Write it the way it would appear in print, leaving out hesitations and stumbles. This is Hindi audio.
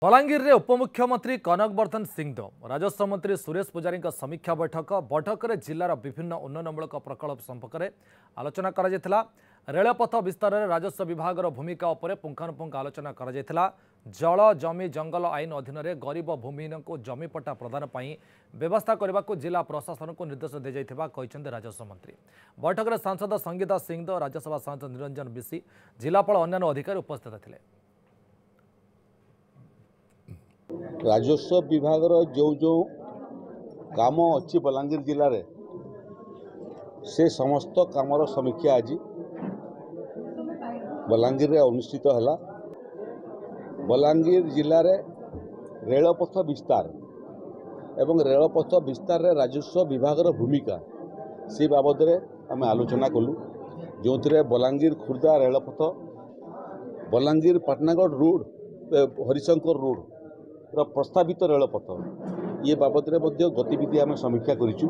बलांगीर रे उपमुख्यमंत्री कनकवर्धन सिंहदेव राजस्व मंत्री सुरेश पुजारी समीक्षा बैठक में जिलार विभिन्न उन्नयनमूलक प्रकल्प संपर्क में आलोचना करा। रेलपथ विस्तार में राजस्व विभाग भूमिका उपर पुंखानुपुंख आलोचना करा। जल जमी जंगल आईन अधीन गरीब भूमिहीन को जमीपट्टा प्रदान पर व्यवस्था करने को जिला प्रशासन को निर्देश दी जाता राजस्व मंत्री। बैठक में सांसद संगीता सिंहदेव, राज्यसभा सांसद निरंजन बिशी, जिलापाल अन्य अधिकारी उपस्थित थे। राजस्व विभाग जो जो काम अच्छी बलांगीर जिले में से समस्त कामर समीक्षा आज बलांगीर रे अनुष्ठित है। बलांगीर जिले में रेलपथ विस्तार एवं रेलपथ विस्तार रे राजस्व विभाग भूमिका से बाबद आम आलोचना कलु, जो बलांगीर खुर्दा रेलपथ, बलांगीर पाटनागढ़ रोड, हरिशंकर रोड प्रस्तावित रेलपथ ये बाबद गतिविधि आम समीक्षा करिचु।